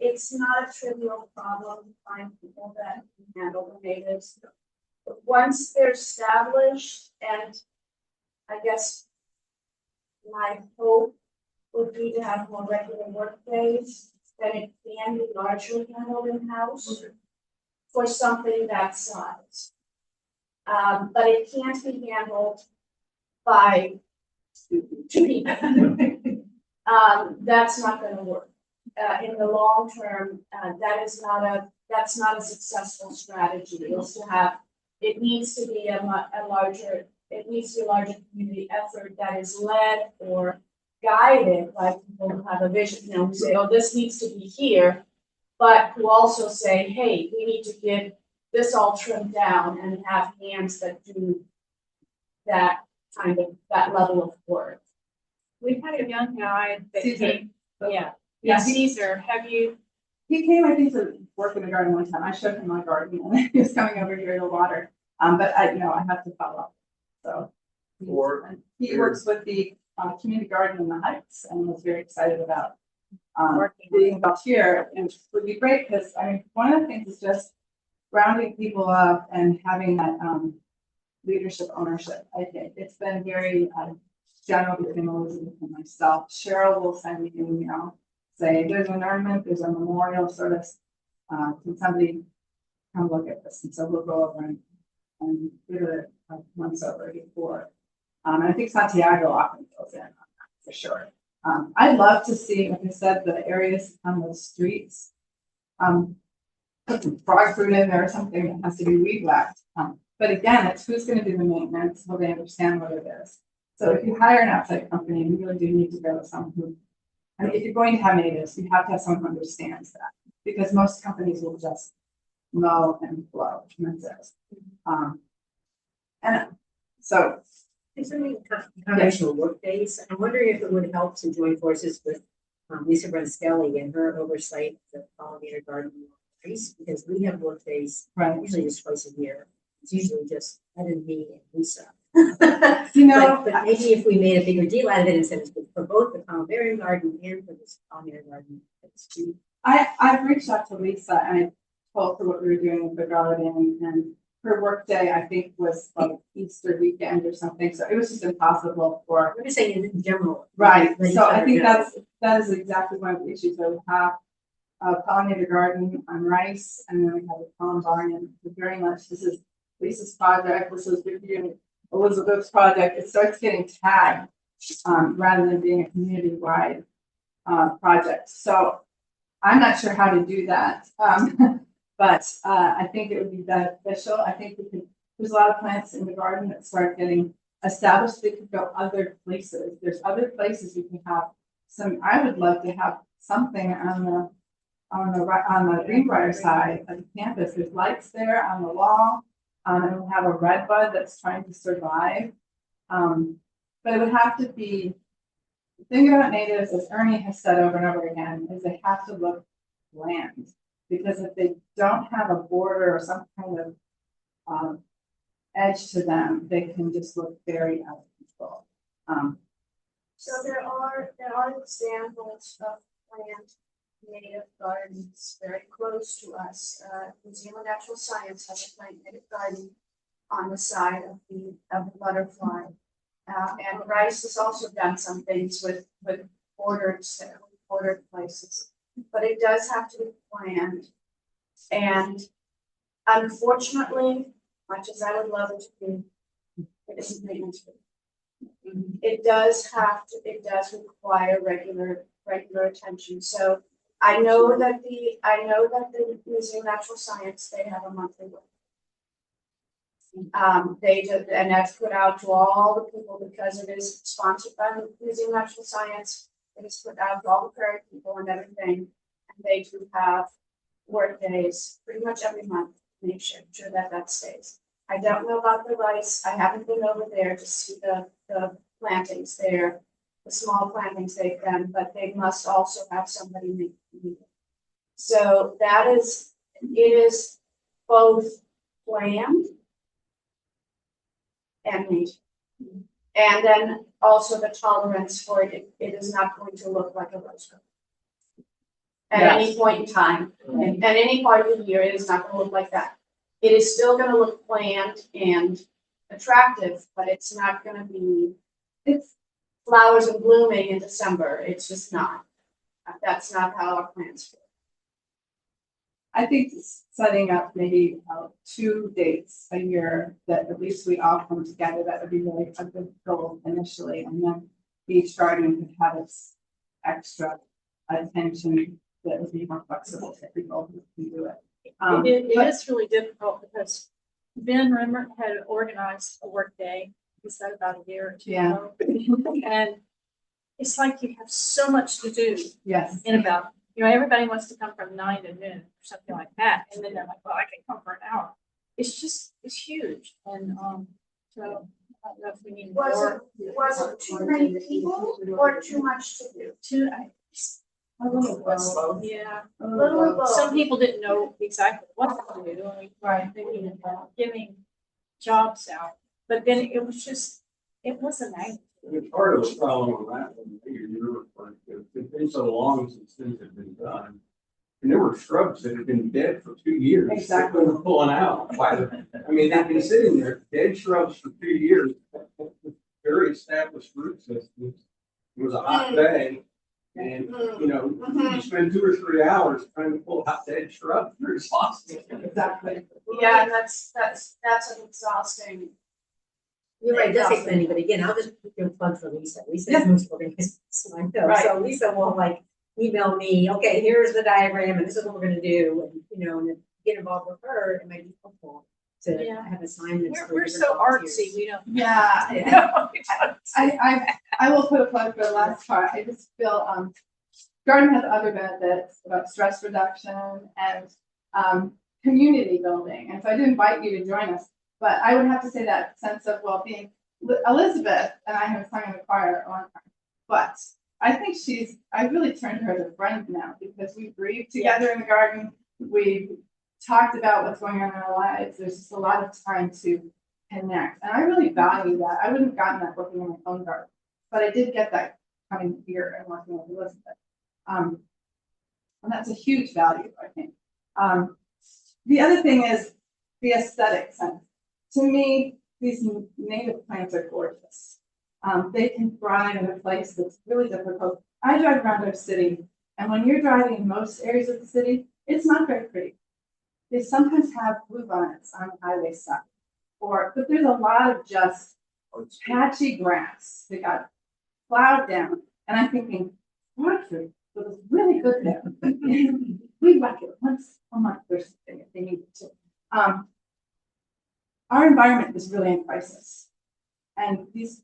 it's not a trivial problem to find people that can handle the natives. But once they're established, and I guess my hope would be to have more regular work days, then it can be largely handled in-house for something that size. But it can't be handled by 2 people. That's not gonna work. In the long term, that's not a successful strategy. It needs to be a larger community effort that is led or guided by people who have a vision, who say, oh, this needs to be here, but who also say, hey, we need to get this all trimmed down and have hands that do that level of work. we had a young guy that Caesar. came, yeah, Yeah, Caesar, have you, he came, I think, to work in the garden one time. I showed him my garden and he was coming over here to water. But I have to follow up. So Or he works with the community garden in the Heights and was very excited about Working. being involved here. And it would be great because one of the things is just rounding people up and having that leadership ownership. I think it's been very general between Elizabeth and myself. Cheryl will send me an email, say there's an ornament, there's a memorial service. can somebody come look at this? And so we'll go over and give it a once over before. And I think Santiago often goes in on that for sure. I'd love to see, like I said, the areas on those streets. Put some frog fruit in there or something that has to be weed whacked. But again, it's who's gonna do the maintenance, will they understand what it is? So if you hire an outside company, you really do need to go with someone who, I mean, if you're going to have natives, you have to have someone who understands that. Because most companies will just mow and blow, and that's it. And so, Is there any combination of work days? I'm wondering if it would help to join forces with Lisa Brunstelli and her oversight of the pollinator garden trees, because we have work days right, usually just twice a year. It's usually just Ed and me and Lisa. you know, But maybe if we made a bigger deal out of it and said it's good for both the Columbarium garden and for this pollinator garden, it's true. I've reached out to Lisa and I told her what we were doing with the garden, and her work day, I think, was like Easter weekend or something, so it was just impossible for. I'm just saying in general. Right, let each so I other think know. that is exactly one of the issues that we have. Pollinator garden on Rice, and then we have a Columbarium, very much, this is Lisa's project, this is Vicki and Elizabeth's project, it starts getting tagged, rather than being a community-wide, project, so I'm not sure how to do that, but, I think it would be beneficial, I think we could, there's a lot of plants in the garden that start getting established, they could go other places, there's other places we can have some, I would love to have something on the Greenbrier side of the campus, there's lights there on the wall. And we have a red bud that's trying to survive. But it would have to be, the thing about natives, as Ernie has said over and over again, is they have to look bland. Because if they don't have a border or some kind of edge to them, they can just look very out of control. So there are examples of plant native gardens very close to us. Museum of Natural Science has a plant native garden on the side of the butterfly. And Rice has also done some things with bordered places, but it does have to be planned. And unfortunately, much as I would love it to be, it isn't maintenance free. It does require regular attention. So I know that the Museum of Natural Science, they have a monthly work. They just, and that's put out to all the people because it is sponsored by the Museum of Natural Science. It is put out to all the prairie people and everything. And they do have work days pretty much every month to make sure that stays. I don't know about the rice. I haven't been over there to see the plantings there, the small plantings they've done, but they must also have somebody make it. So it is both planned and made. And then also the tolerance for it, it is not going to look like a rose garden. At any point in time, at any part of the year, it is not going to look like that. It is still going to look planned and attractive, but it's not going to be, it's flowers and blooming in December. It's just not. That's not how our plants work. I think setting up maybe 2 dates a year that at least we all come together, that would be really a good goal initially. And then each garden could have its extra attention that would be more flexible to people who can do it. It is really difficult because Ben Rimmer had organized a work day, he said about a year or two ago. And it's like you have so much to do Yes. in about, everybody wants to come from 9 to noon or something like that. And then they're like, well, I can come for an hour. It's huge. And so I don't know if we need Was it too many people or too much to do? A little slow. Yeah. A little Little slow. Some people didn't know exactly what to do. And we were thinking about giving jobs out. But then it wasn't nice. Part of the problem with that one, you're referring to, it's been so long since things have been done. And there were shrubs that had been dead for 2 years. Exactly. They were pulling out. I mean, they've been sitting there, dead shrubs for 2 years. Very established root systems. It was a hot day. And, you know, you spend 2 or 3 hours trying to pull out that shrub, you're exhausted. Exactly. Yeah, and that's an exhausting. You're right, it does take planning, but again, I'll just put your plug for Lisa. Lisa Yeah. is most organized, so I know. Right. So Lisa will like email me, okay, here's the diagram and this is what we're gonna do. And, you know, and then get involved with her, it might be helpful to Yeah. have assignments. for We're different so volunteers. artsy, we don't. Yeah. I will put a plug for the last part. I just feel, garden has other benefits about stress reduction and, community building. And so I do invite you to join us, but I would have to say that sense of well-being. Elizabeth and I have sung in the choir on her, but I think I really turned her as a friend now because we breathe together in the garden. We talked about what's going on in our lives. There's just a lot of time to connect. And I really value that. I wouldn't have gotten that working in my own garden, but I did get that coming here and working with Elizabeth. And that's a huge value, I think. The other thing is the aesthetic sense. To me, these native plants are gorgeous. They can thrive in a place that's really difficult. I drive around our city, and when you're driving in most areas of the city, it's not very pretty. They sometimes have bluebonnets on the highway side, but there's a lot of just patchy grass. They got plowed down, and I'm thinking, forestry was really good there. We whack it once a month or something if they need to. Our environment is really in crisis, and these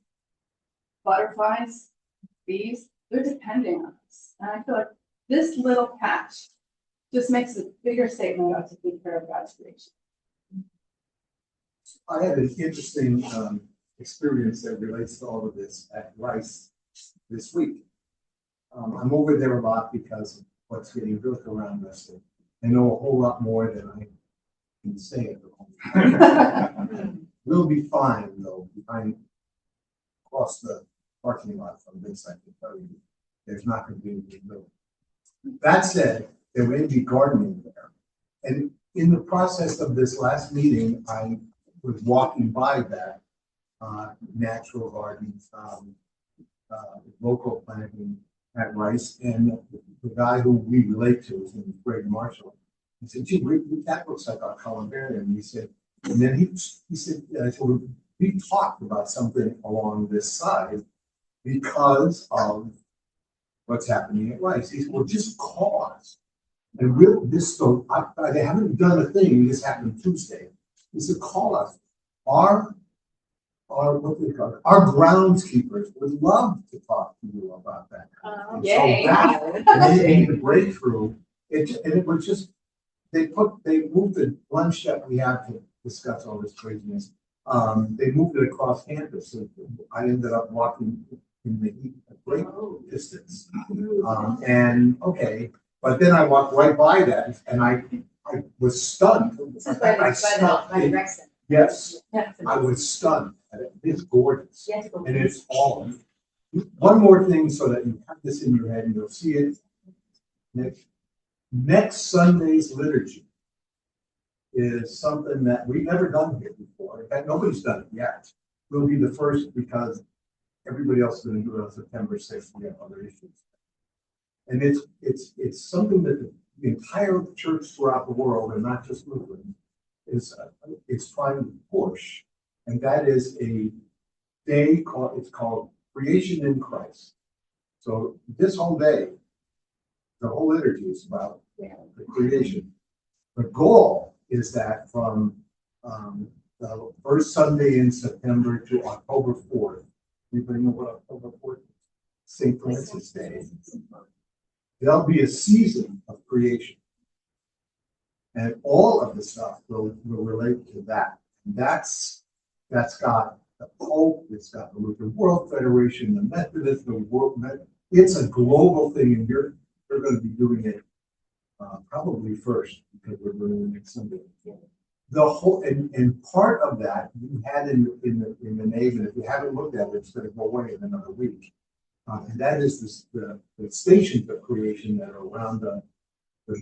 butterflies, bees, they're depending on us. And I feel like this little patch just makes a bigger statement about taking care of God's creation. I had an interesting experience that relates to all of this at Rice this week. I'm over there a lot because of what's getting built around us. I know a whole lot more than I can say at the moment. We'll be fine though. Behind across the parking lot from this, I can tell you, there's not going to be anything built. That said, there will be gardening there, and in the process of this last meeting, I was walking by that natural gardens, local planting at Rice, and the guy who we relate to, his name is Greg Marshall. He said, "Gee, that looks like our Columbarium." He said, and then he said, I told him, we talked about something along this side because of what's happening at Rice. He said, well, just call us. And they haven't done a thing. This happened Tuesday. He said, call us. Our groundskeepers would love to talk to you about that. And so that made the breakthrough. It was just, they moved the lunch that we have to discuss all this craziness. They moved it across campus. So I ended up walking in the heat a great distance. But then I walked right by that and I was stunned. This is by the rec center. Yes, Yeah. I was stunned. It's gorgeous. Yes. And it's all. One more thing so that you have this in your head and you'll see it next Sunday's liturgy is something that we've never done here before. In fact, nobody's done it yet. We'll be the first because everybody else is going to do it on September 6th. We have other issues. And it's something that the entire church throughout the world, and not just Lutheran, is trying to push. And that is a day called Creation in Christ. So this whole day, the whole liturgy is about the creation. The goal is that from the first Sunday in September to October 4th, anybody know what October 4th is? St. Francis Day. There'll be a season of creation. And all of the stuff will relate to that. And that's got the Pope, it's got the Lutheran World Federation, the Methodist, the World Med. It's a global thing, and you're going to be doing it probably first because we're doing it next Sunday. The whole and part of that you had in the nave, and if you haven't looked at it, it's going to go away in another week. And that is the stations of creation that are around the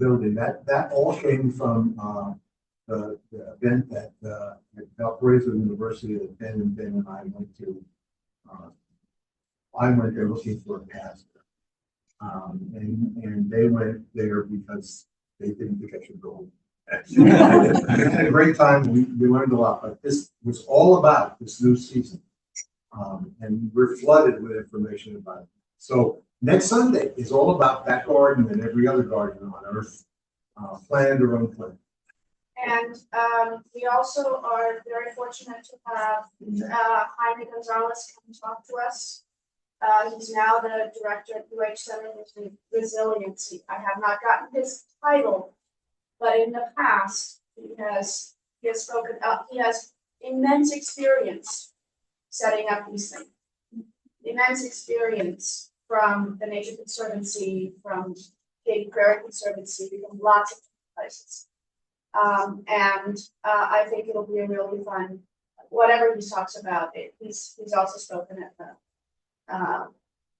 building. That all came from the event at Valparaiso University that Ben and I went to. I went there looking for a pastor. And they went there because they didn't think I should go home. We had a great time. We learned a lot, but this was all about this new season. And we're flooded with information about it. So next Sunday is all about that garden and every other garden on earth, planned or unplanned. And we also are very fortunate to have Jaime Gonzalez come talk to us. He's now the director at UH Center for Resiliency. I have not gotten his title, but in the past, he has spoken up. He has immense experience setting up these things. Immense experience from the Nature Conservancy, from Cape Prairie Conservancy, from lots of places. And I think it'll be a really fun, whatever he talks about it. He's also spoken at the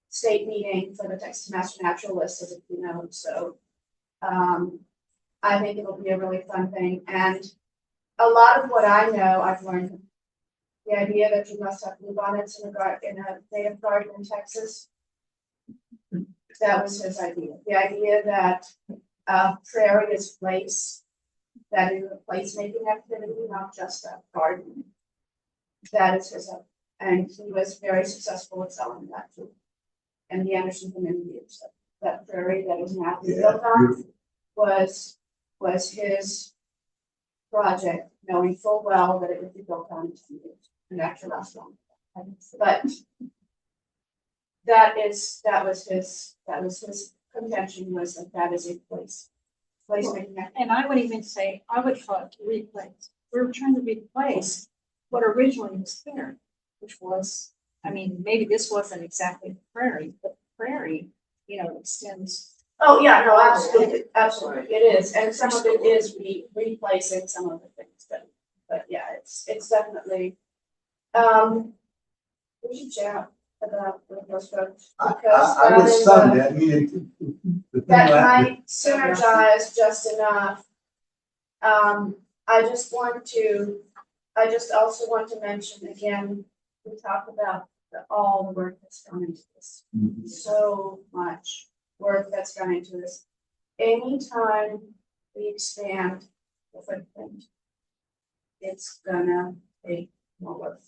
state meeting for the Texas Master Naturalist, as you know. So I think it'll be a really fun thing. And a lot of what I know, I've learned. The idea that you must have bluebonnets in a native garden in Texas. That was his idea. The idea that prairie is place, that is a placemaking activity, not just a garden. That is his, and he was very successful at selling that too. And the Anderson community, so that prairie that is now built on was his project, knowing full well that it would be built on in 2 years, and actually last long. But that was his contention, was that is a placemaking activity. And I would even say, I would call it to replace. We're trying to replace what originally was there, which was, I mean, maybe this wasn't exactly the prairie, but the prairie, extends. Oh, yeah, no, absolutely, absolutely, it is, and some of it is replacing some of the things, but yeah, it's definitely, we should chat about those folks. Because I was that is stunned. I mean, the thing that that might synergize just enough. I just also want to mention again, we talk about all the work that's gone into this. So much work that's gone into this. Anytime we expand the footprint, it's gonna take more work.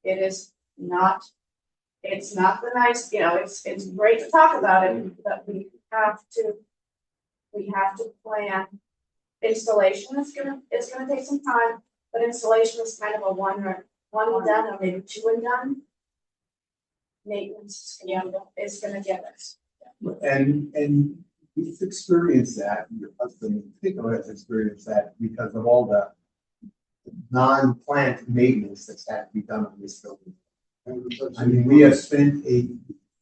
It's not the nice, it's great to talk about it, but we have to plan. Installation is gonna take some time, but installation is kind of a one and done, or maybe 2 and done. Maintenance is gonna get us. and we've experienced that. Your husband in particular has experienced that because of all the non-plant maintenance that's had to be done on this building. I mean, we have spent in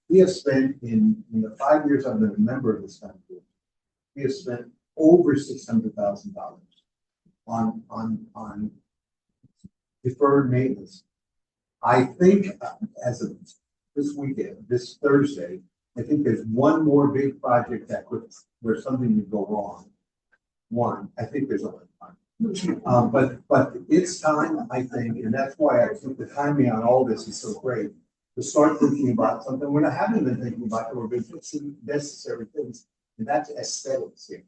the 5 years I've been a member of this country, we have spent over $600,000 on deferred maintenance. I think as of this weekend, this Thursday, I think there's one more big project where something would go wrong. I think there's only one. But it's time, I think, and that's why I think the timing on all this is so great, to start thinking about something we're not having been thinking about, or been fixing necessary things, and that's aesthetics here.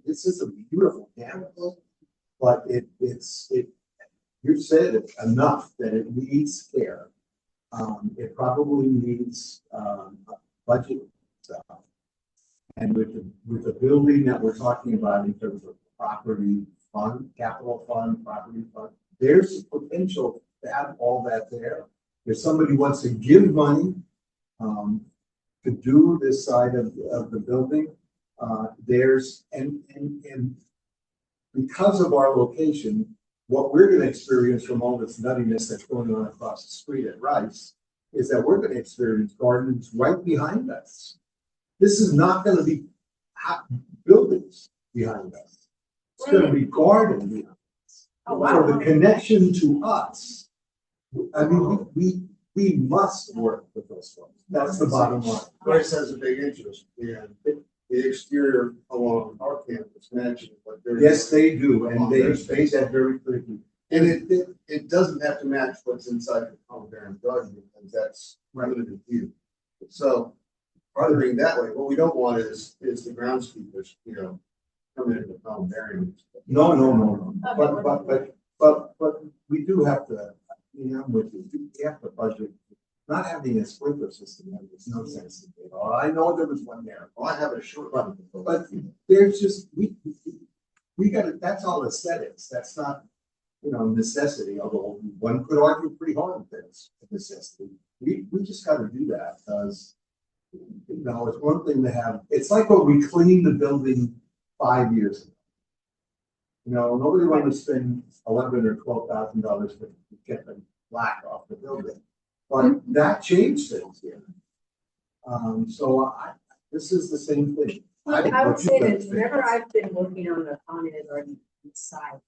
This is a beautiful campus, but you said it enough that it needs care. It probably needs budget stuff. And with the building that we're talking about in terms of property fund, capital fund, property fund, there's potential to have all that there. If somebody wants to give money to do this side of the building, and because of our location, what we're going to experience from all this nuttiness that's going on across the street at Rice is that we're going to experience gardens right behind us. This is not going to be buildings behind us. It's going to be garden behind us. Oh, wow. So the connection to us, I mean, we must work with those folks. That's the bottom line. Rice has a big interest in the exterior along our campus, matching what they're. Yes, they do, and they made that very clear. And it doesn't have to match what's inside the Columbarium garden, because that's limited view. So Farthering that way, what we don't want is the groundskeepers, you know, coming into Columbarium. No. But we do have to, you know, with you, we have to budget. Not having a sprinkler system, there's no sense in it. Oh, I know there was one there, Well, I have a short run. but there's just, we gotta, that's all aesthetics. That's not, you know, necessity, although one could argue pretty hard that it's a necessity. We just gotta do that because, you know, it's one thing to have, it's like when we cleaned the building 5 years ago. You know, nobody wanted to spend $11,000 or $12,000 to get the black off the building. But that changed things here. So this is the same thing. I would say that whenever I've been working on the common garden side,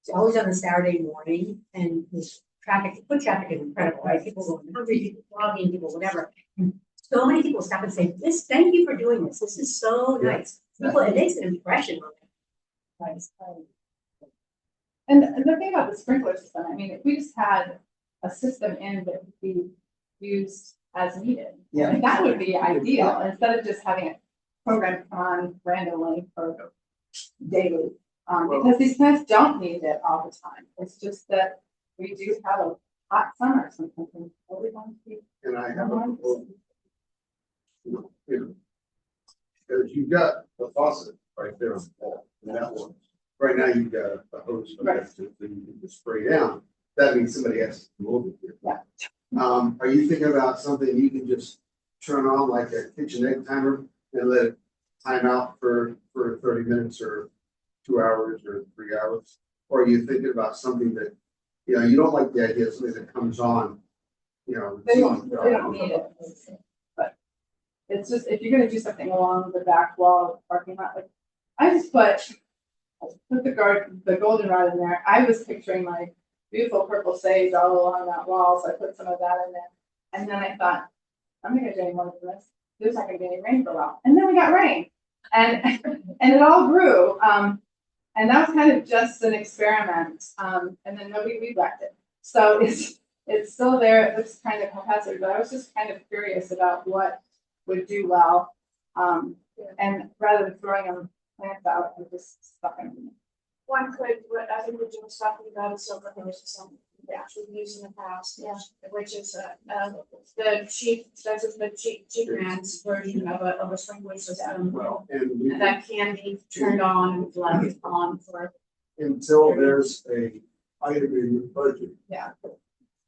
it's always on a Saturday morning and this traffic, foot traffic is incredible, right? People going hungry, people jogging, people whatever. And so many people stop and say, "This, thank you for doing this. This is so nice." People, it makes an impression on them. Right. And the thing about the sprinkler system, I mean, if we just had a system in that could be used as needed, Yeah. like, that would be ideal, instead of just having a program come on randomly or daily. Because these plants don't need it all the time. It's just that we do have a hot summer sometimes. Everyone's And I have a proposal. You know, because you've got the faucet right there on the wall, and that one, right now you've got a hose Right. that you can spray down. That means somebody has to come over here. Yeah. Are you thinking about something you can just turn on like a kitchen egg timer and let it time out for 30 minutes or 2 hours or 3 hours? Or are you thinking about something that, you know, you don't like the idea of something that comes on, you know. They don't need it. But it's just, if you're gonna do something along the back wall of the parking lot, like, I put the goldenrod in there. I was picturing like beautiful purple sage all along that wall, so I put some of that in there. And then I thought, I'm not gonna do any more than this. There's not gonna be any rain for a while. And then we got rain. And it all grew. And that was kind of just an experiment. And then nobody regrets it. So it's still there. It looks kind of haphazard, but I was just kind of curious about what would do well. And rather than throwing them plants out, I just stuck them. One could, what I think we're doing talking about is silver hose, something we actually used in the past. Yeah. Which is the cheap grants version of a sprinkler system. Well, and we, That can be turned on and left on for. until there's a item in your budget,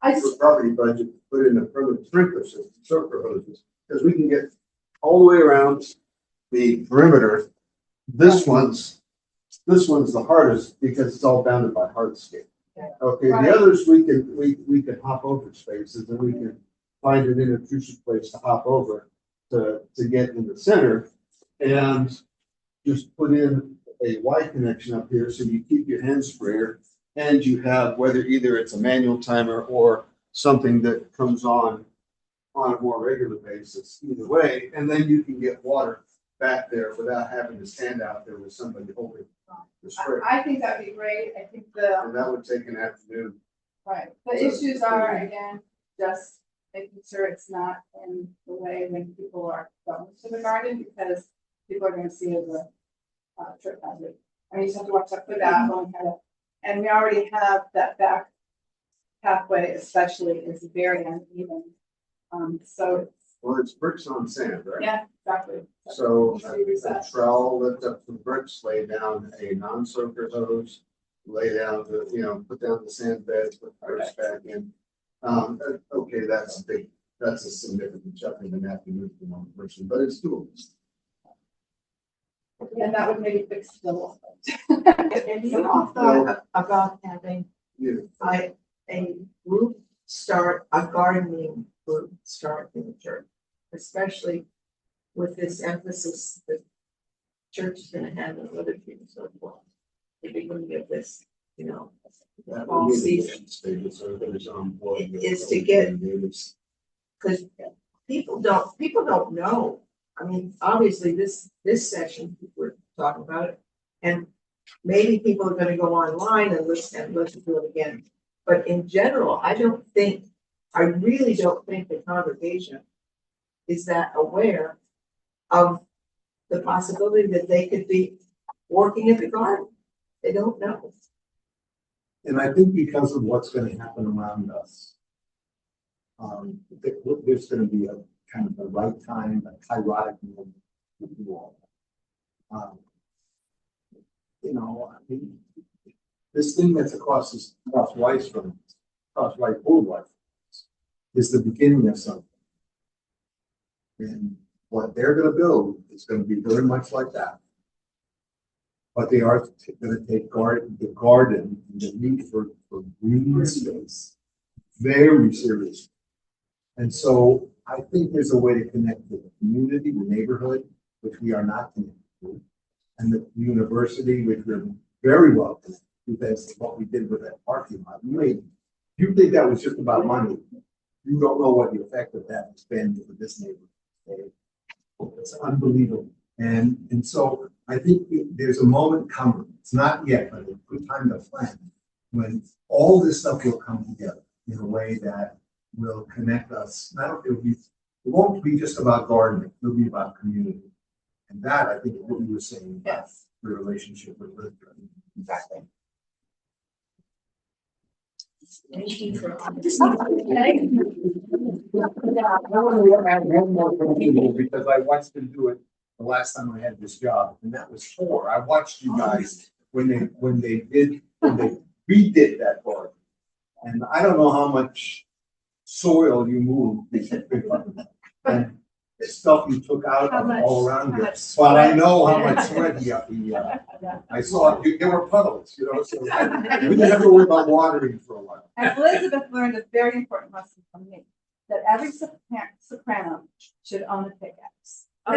I for just, property budget, put in a permanent sprinkler system, silver hoses, because we can get all the way around the perimeter. This one's the hardest because it's all bounded by hardscape. Okay, Right. the others, we can hop over spaces and we can find an inobtrusive place to hop over to get in the center and just put in a Y connection up here so you keep your hand sprayer and you have, whether either it's a manual timer or something that comes on a more regular basis, either way, and then you can get water back there without having to stand out there with somebody holding the sprayer. I think that'd be great. I think And that would take an afternoon. right, the issues are, again, just making sure it's not in the way when people are going to the garden, because people are gonna see it as a trip hazard. I mean, you just have to watch out for that one kind of, and we already have that back pathway especially is very uneven. So it's, Well, it's bricks on sand, right? yeah, exactly. So Needs to be reset. a trowel, lift up some bricks, lay down a non-soaker hose, lay down put down the sand beds, put the bricks back in. Okay, that's a significant chunk of an afternoon for one person, but it's doable. And that would maybe fix the wall. And you all thought about having Yeah. a group start, a gardening group start in the church, especially with this emphasis that church is gonna have in liturgy and so forth. If you're gonna give this, you know, That fall would be the season, mission statement, so everybody's on board. Is to get- because people don't know. I mean, obviously, this session, we're talking about it, and maybe people are gonna go online and listen to it again. But in general, I really don't think the congregation is that aware of the possibility that they could be working at the garden. They don't know. And I think because of what's gonna happen around us, there's gonna be a kind of the right time, a kairotic moment to do all that. You know, I mean, this thing that's across Rice from, across Rice Boulevard is the beginning of something. And what they're gonna build is gonna be very much like that. But they are gonna take the garden, and the need for green space very seriously. And so I think there's a way to connect with the community, the neighborhood, which we are not connected to, and the university, which we're very well connected to, because what we did with that parking lot. You think that was just about money. You don't know what the effect of that has been for this neighborhood. It's unbelievable. And so I think there's a moment coming. It's not yet, but a good time to plan when all this stuff will come together in a way that will connect us. It won't be just about gardening. It'll be about community. And that, I think, is what you were saying. Yes. The relationship with Elizabeth. Exactly. Thank you for. Because I watched them do it the last time I had this job, and that was 4. I watched you guys when they redid that garden. And I don't know how much soil you moved. And the stuff you took out How much- all around how it. much But I sweat. know how much sweat I saw, there were puddles, you know, so we didn't have to worry about watering for a while. And Elizabeth learned a very important lesson from me, that every soprano should own a pickaxe. Go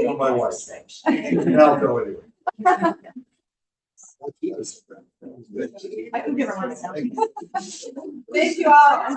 tell my wife. She's an alto anyway. I can give her one. Thank you all.